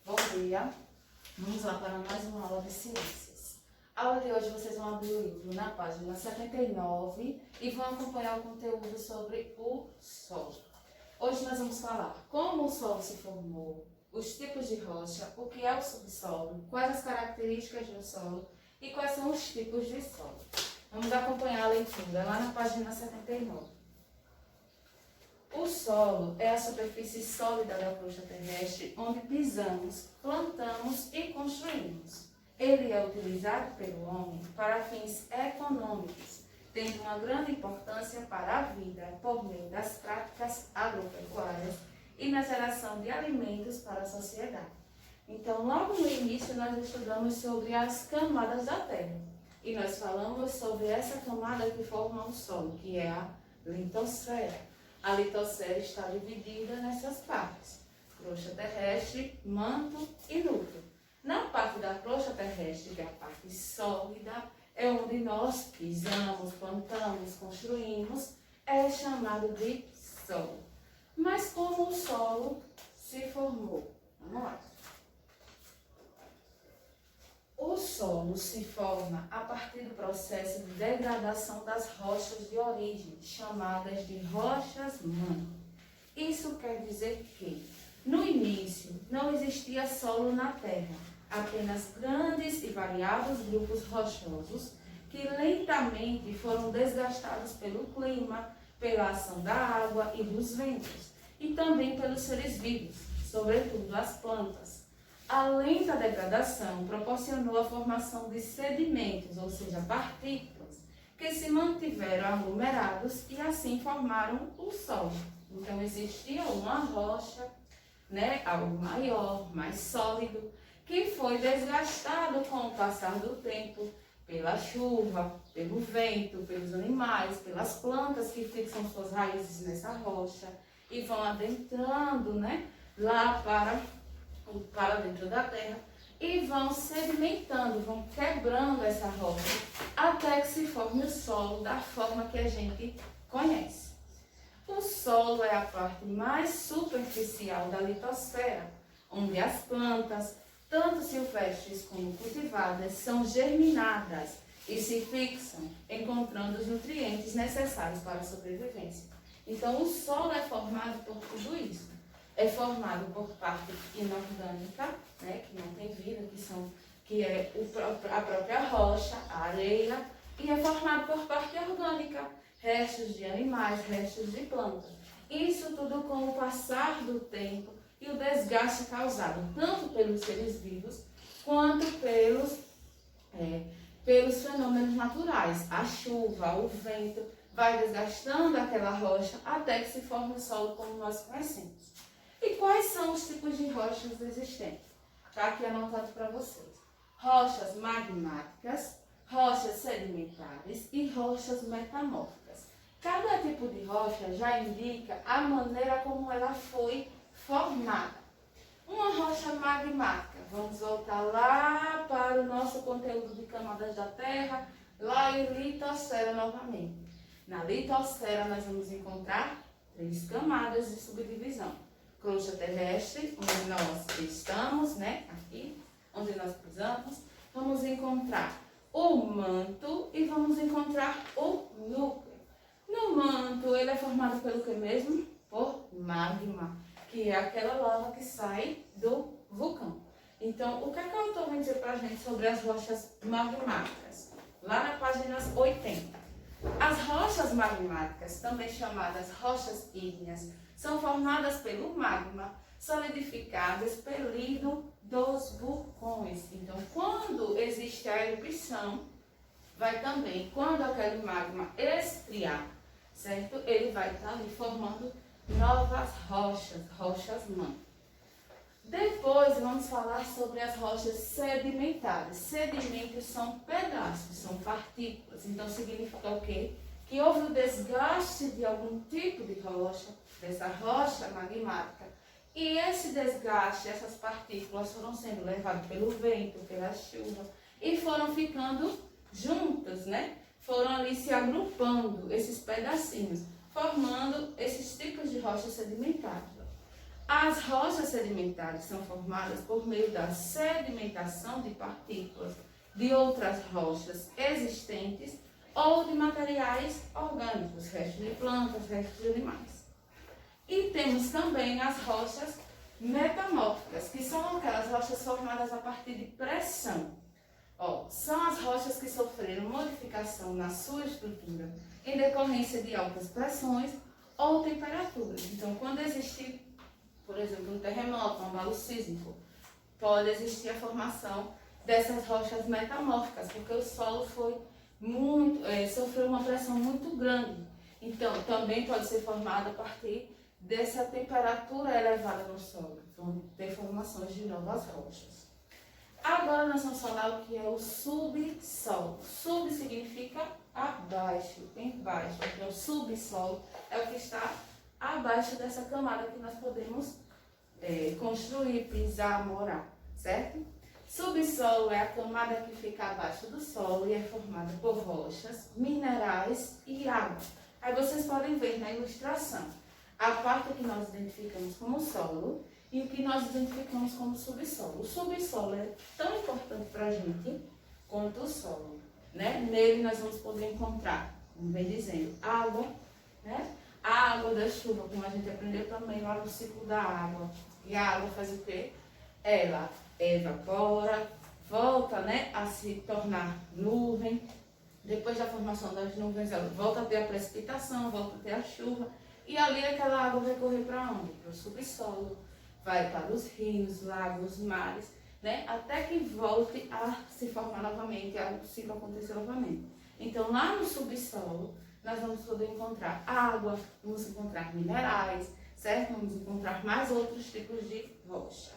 Bom dia, vamos lá para mais uma aula de ciências. A aula de hoje vocês vão abrir o livro na página 79 e vão acompanhar o conteúdo sobre o solo. Hoje nós vamos falar como o solo se formou, os tipos de rocha, o que é o subsolo, quais as características do solo e quais são os tipos de solo. Vamos acompanhar a leitura lá na página 79. O solo é a superfície sólida da crosta terrestre onde pisamos, plantamos e construímos. Ele é utilizado pelo homem para fins econômicos, tendo uma grande importância para a vida por meio das práticas agropecuárias e na geração de alimentos para a sociedade. Então, logo no início, nós estudamos sobre as camadas da Terra. E nós falamos sobre essa camada que forma o solo, que é a litosfera. A litosfera está dividida nessas partes: crosta terrestre, manto e núcleo. Na parte da crosta terrestre, que é a parte sólida, é onde nós pisamos, plantamos, construímos, é chamado de solo. Mas como o solo se formou? Vamos lá. O solo se forma a partir do processo de degradação das rochas de origem, chamadas de rochas manto. Isso quer dizer que, no início, não existia solo na Terra, apenas grandes e variados grupos rochosos que lentamente foram desgastados pelo clima, pela ação da água e dos ventos, e também pelos seres vivos, sobretudo as plantas. A lenta degradação proporcionou a formação de sedimentos, ou seja, partículas, que se mantiveram aglomerados e assim formaram o solo. Então existia uma rocha, algo maior, mais sólido, que foi desgastado com o passar do tempo pela chuva, pelo vento, pelos animais, pelas plantas que fixam suas raízes nessa rocha e vão adentrando, lá para dentro da terra e vão sedimentando, vão quebrando essa rocha até que se forme o solo da forma que a gente conhece. O solo é a parte mais superficial da litosfera, onde as plantas, tanto silvestres como cultivadas, são germinadas e se fixam, encontrando os nutrientes necessários para a sobrevivência. Então, o solo é formado por tudo isso. É formado por parte inorgânica, que não tem vida, que é a própria rocha, a areia, e é formado por parte orgânica, restos de animais, restos de plantas. Isso tudo com o passar do tempo e o desgaste causado, tanto pelos seres vivos, quanto pelos fenômenos naturais. A chuva, o vento, vai desgastando aquela rocha até que se forme o solo como nós conhecemos. E quais são os tipos de rochas existentes? Está aqui anotado para vocês. Rochas magmáticas, rochas sedimentares e rochas metamórficas. Cada tipo de rocha já indica a maneira como ela foi formada. Uma rocha magmática, vamos voltar lá para o nosso conteúdo de camadas da Terra, lá em litosfera novamente. Na litosfera nós vamos encontrar 3 camadas de subdivisão. Crosta terrestre, onde nós estamos, aqui, onde nós pisamos. Vamos encontrar o manto e vamos encontrar o núcleo. No manto, ele é formado pelo que mesmo? Por magma, que é aquela lava que sai do vulcão. Então, o que é que o autor vem dizer para a gente sobre as rochas magmáticas? Lá na página 80. As rochas magmáticas, também chamadas rochas ígneas, são formadas pelo magma solidificado expelido dos vulcões. Então, quando existe a erupção, vai também, quando aquele magma esfriar, certo? Ele vai estar ali formando novas rochas, rochas manto. Depois, vamos falar sobre as rochas sedimentares. Sedimentos são pedaços, são partículas. Então, significa o quê? Que houve o desgaste de algum tipo de rocha, dessa rocha magmática, e esse desgaste, essas partículas foram sendo levadas pelo vento, pela chuva, e foram ficando juntas, Foram ali se agrupando, esses pedacinhos, formando esses tipos de rochas sedimentares. As rochas sedimentares são formadas por meio da sedimentação de partículas de outras rochas existentes ou de materiais orgânicos, restos de plantas, restos de animais. E temos também as rochas metamórficas, que são aquelas rochas formadas a partir de pressão. São as rochas que sofreram modificação na sua estrutura em decorrência de altas pressões ou temperaturas. Então, quando existir, por exemplo, um terremoto, um abalo sísmico, pode existir a formação dessas rochas metamórficas, porque o solo sofreu uma pressão muito grande. Então, também pode ser formado a partir dessa temperatura elevada no solo. Vão ter formações de novas rochas. Agora nós vamos falar o que é o subsolo. Sub significa abaixo, embaixo. Então, o subsolo é o que está abaixo dessa camada que nós podemos construir, pisar, morar, certo? Subsolo é a camada que fica abaixo do solo e é formada por rochas, minerais e água. Aí vocês podem ver na ilustração a parte que nós identificamos como solo e o que nós identificamos como subsolo. O subsolo é tão importante para a gente quanto o solo, né? Nele nós vamos poder encontrar, como vem dizendo, água, né? A água da chuva, como a gente aprendeu também lá no ciclo da água. E a água faz o quê? Ela evapora, volta, né, a se tornar nuvem. Depois da formação das nuvens, ela volta a ter a precipitação, volta a ter a chuva. E ali aquela água vai correr para onde? Para o subsolo, vai para os rios, lagos, mares, né? Até que volte a se formar novamente, a o ciclo acontecer novamente. Então, lá no subsolo, nós vamos poder encontrar água, vamos encontrar minerais, certo? Vamos encontrar mais outros tipos de rocha.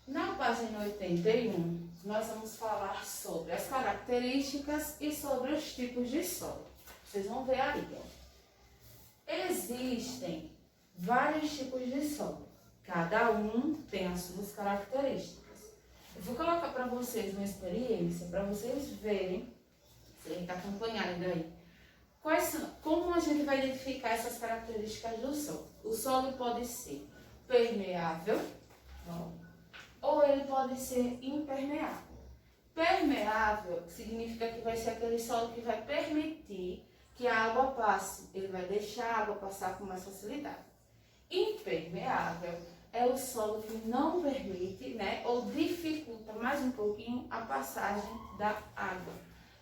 Na página 81, nós vamos falar sobre as características e sobre os tipos de solo. Vocês vão ver aí, ó. Existem vários tipos de solo. Cada um tem as suas características. Eu vou colocar para vocês uma experiência, para vocês verem, vocês acompanharem daí, como a gente vai identificar essas características do solo. O solo pode ser permeável, ou ele pode ser impermeável. Permeável significa que vai ser aquele solo que vai permitir que a água passe, ele vai deixar a água passar com mais facilidade. Impermeável é o solo que não permite, né, ou dificulta mais um pouquinho a passagem da água.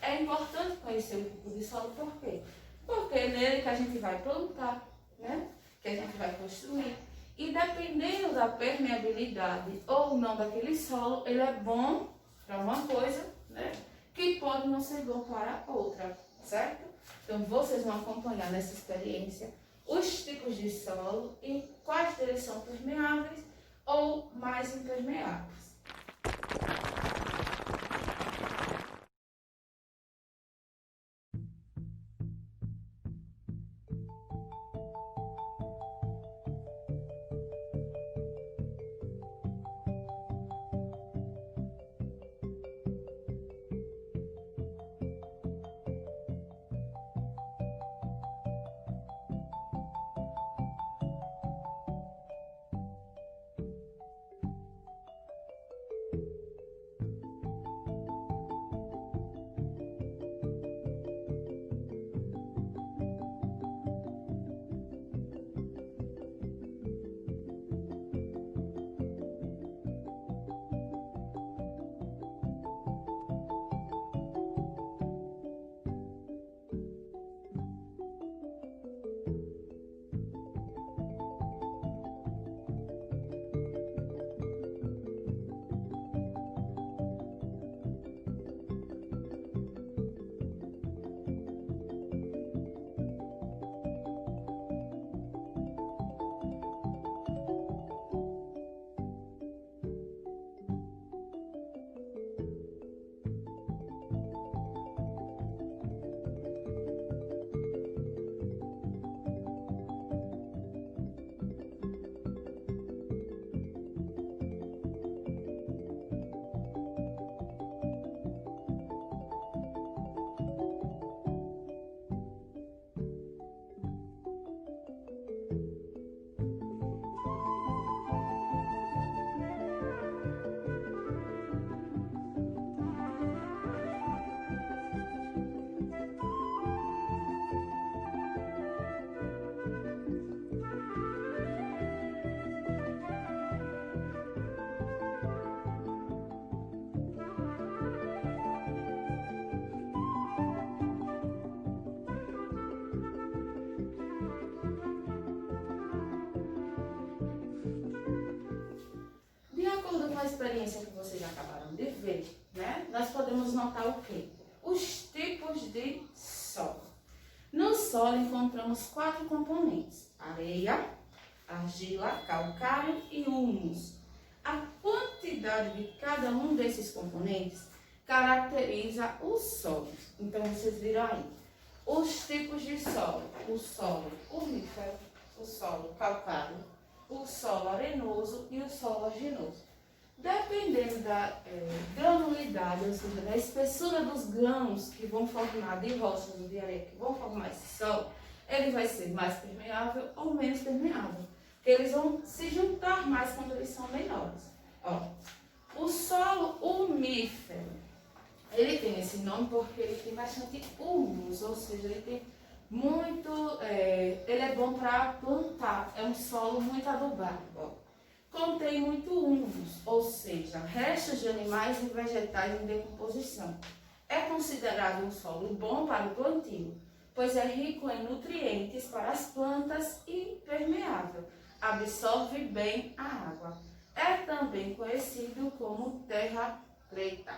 É importante conhecer o tipo de solo, por quê? Porque é nele que a gente vai plantar, né, que a gente vai construir. E dependendo da permeabilidade ou não daquele solo, ele é bom para uma coisa, né, que pode não ser bom para outra, certo? Então, vocês vão acompanhar nessa experiência os tipos de solo e quais deles são permeáveis ou mais impermeáveis. experiência que vocês acabaram de ver, né, nós podemos notar o quê? Os tipos de solo. No solo encontramos 4 componentes: areia, argila, calcário e humus. A quantidade de cada um desses componentes caracteriza o solo. Então, vocês viram aí os tipos de solo: o solo umífero, o solo calcário, o solo arenoso e o solo argiloso. Dependendo da granulidade, ou seja, da espessura dos grãos que vão formar de rochas ou de areia, que vão formar esse solo, ele vai ser mais permeável ou menos permeável. Porque eles vão se juntar mais quando eles são menores. Ó, o solo umífero, ele tem esse nome porque ele tem bastante humus, ou seja, ele tem muito, ele é bom para plantar, é um solo muito adubado. Ó. Contém muito humus, ou seja, restos de animais e vegetais em decomposição. É considerado um solo bom para o plantio, pois é rico em nutrientes para as plantas e permeável, absorve bem a água. É também conhecido como terra preta.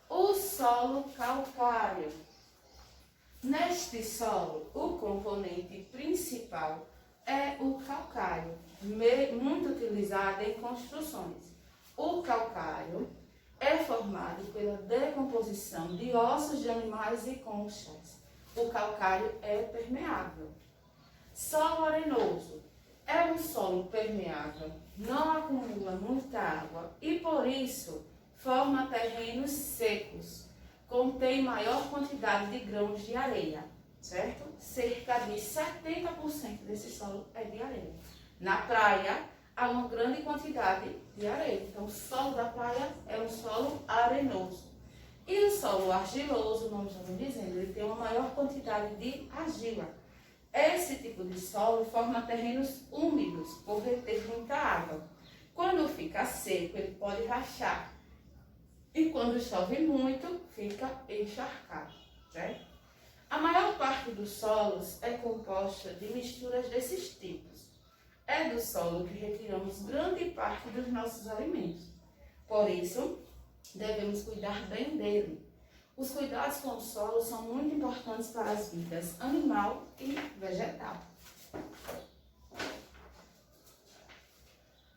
O solo calcário. Neste solo, o componente principal é o calcário, muito utilizado em construções. O calcário é formado pela decomposição de ossos de animais e conchas. O calcário é permeável. Solo arenoso é um solo permeável, não acumula muita água e, por isso, forma terrenos secos. Contém maior quantidade de grãos de areia, certo? Cerca de 70% desse solo é de areia. Na praia, há uma grande quantidade de areia. Então, o solo da praia é um solo arenoso. E o solo argiloso, o nome já vem dizendo, ele tem uma maior quantidade de argila. Esse tipo de solo forma terrenos úmidos, por reter muita água. Quando fica seco, ele pode rachar. E quando chove muito, fica encharcado, certo? A maior parte dos solos é composta de misturas desses tipos. É do solo que retiramos grande parte dos nossos alimentos. Por isso, devemos cuidar bem dele. Os cuidados com o solo são muito importantes para as vidas animal e vegetal.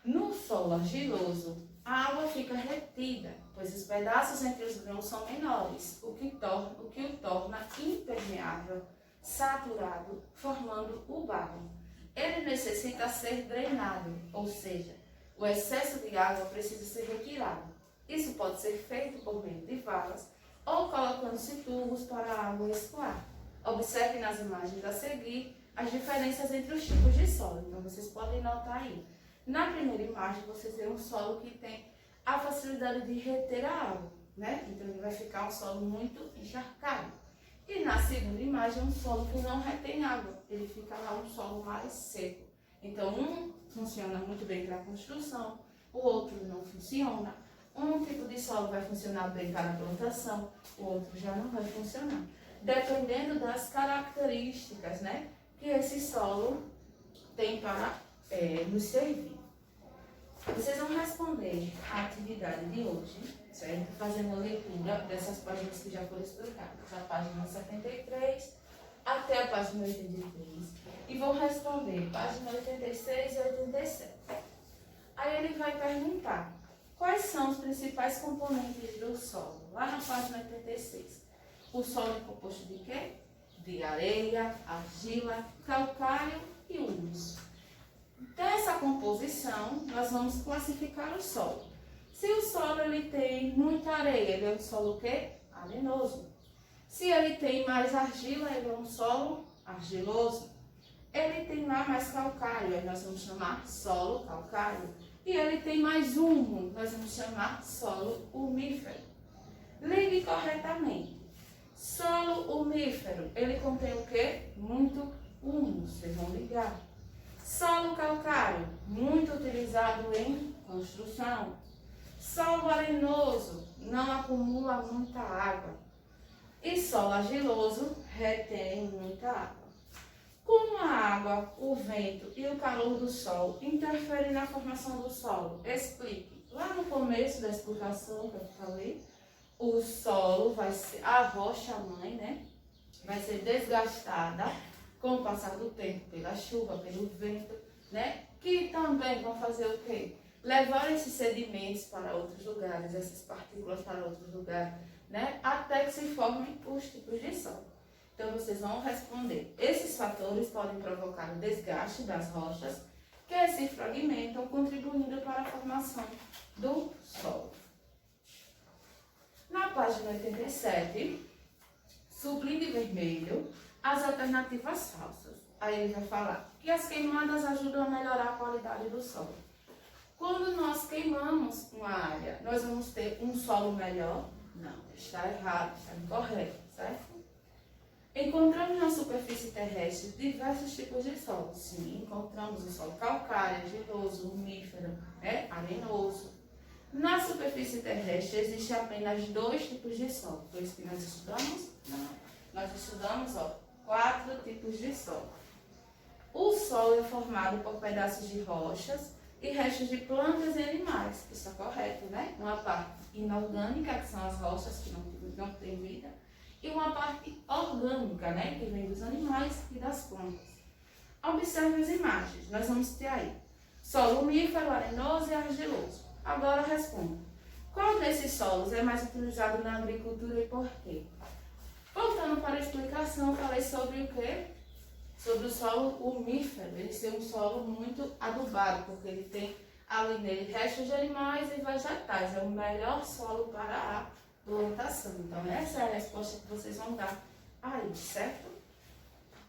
No solo argiloso, a água fica retida, pois os pedaços entre os grãos são menores, o que o torna impermeável, saturado, formando o barro. Ele necessita ser drenado, ou seja, o excesso de água precisa ser retirado. Isso pode ser feito por meio de valas ou colocando-se tubos para a água escoar. Observe nas imagens a seguir as diferenças entre os tipos de solo. Então, vocês podem notar aí. Na primeira imagem, vocês veem um solo que tem a facilidade de reter a água, né? Então, ele vai ficar um solo muito encharcado. E na segunda imagem, um solo que não retém água. Ele fica lá um solo mais seco. Então, um funciona muito bem para a construção, o outro não funciona. Um tipo de solo vai funcionar bem para a plantação, o outro já não vai funcionar. Dependendo das características, né, que esse solo tem para nos servir. Vocês vão responder a atividade de hoje, certo? Fazendo a leitura dessas páginas que já foram explicadas, da página 73 até a página 83, e vão responder página 86 e 87. Aí ele vai perguntar quais são os principais componentes do solo. Lá na página 86. O solo é composto de quê? De areia, argila, calcário e humus. Dessa composição, nós vamos classificar o solo. Se o solo ele tem muita areia, ele é um solo o quê? Arenoso. Se ele tem mais argila, ele é um solo argiloso. Ele tem lá mais calcário, aí nós vamos chamar solo calcário. E ele tem mais humus, nós vamos chamar solo umífero. Ligue corretamente. Solo umífero, ele contém o quê? Muito humus, vocês vão ligar. Solo calcário, muito utilizado em construção. Solo arenoso, não acumula muita água. E solo argiloso, retém muita água. Como a água, o vento e o calor do sol interferem na formação do solo? Explique. lá no começo da explicação que eu falei, o solo vai ser, a rocha mãe, né? Vai ser desgastada com o passar do tempo pela chuva, pelo vento, né? Que também vão fazer o quê? Levar esses sedimentos para outros lugares, essas partículas para outros lugares, né? Até que se formem os tipos de solo. Então, vocês vão responder. Esses fatores podem provocar o desgaste das rochas que se fragmentam, contribuindo para a formação do solo. Na página 87, subindo em vermelho, as alternativas falsas. Aí ele vai falar que as queimadas ajudam a melhorar a qualidade do solo. Quando nós queimamos uma área, nós vamos ter um solo melhor? Não, está errado, está incorreto, certo? Encontramos na superfície terrestre diversos tipos de solo. Sim, encontramos o solo calcário, argiloso, lumífero, arenoso. Na superfície terrestre existem apenas 2 tipos de solo. Foi isso que nós estudamos? Não. Nós estudamos 4 tipos de solo. O solo é formado por pedaços de rochas e restos de plantas e animais. Isso é correto, né? Uma parte inorgânica, que são as rochas que não têm vida, e uma parte orgânica, né? Que vem dos animais e das plantas. Observe as imagens. Nós vamos ter aí solo lumífero, arenoso e argiloso. Agora responda. Qual desses solos é mais utilizado na agricultura e por quê? Voltando para a explicação, eu falei sobre o quê? Sobre o solo lumífero. Ele ser um solo muito adubado, porque ele tem ali nele restos de animais e vegetais. É o melhor solo para a plantação. Então, essa é a resposta que vocês vão dar aí, certo?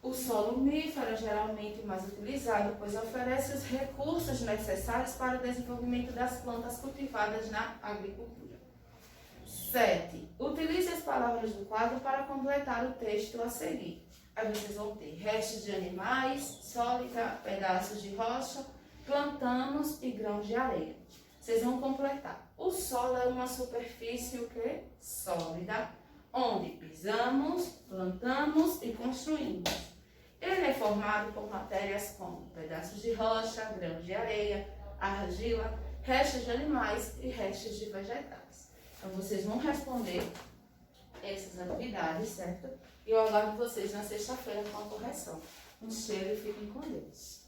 O solo lumífero é geralmente mais utilizado, pois oferece os recursos necessários para o desenvolvimento das plantas cultivadas na agricultura. 7. Utilize as palavras do quadro para completar o texto a seguir. Aí vocês vão ter restos de animais, sólida, pedaços de rocha, plantanos e grãos de areia. Vocês vão completar. O solo é uma superfície o quê? Sólida, onde pisamos, plantamos e construímos. Ele é formado por matérias como pedaços de rocha, grãos de areia, argila, restos de animais e restos de vegetais. Então, vocês vão responder essas atividades, certo? E eu aguardo vocês na sexta-feira com a correção. Um cheiro e fiquem com Deus.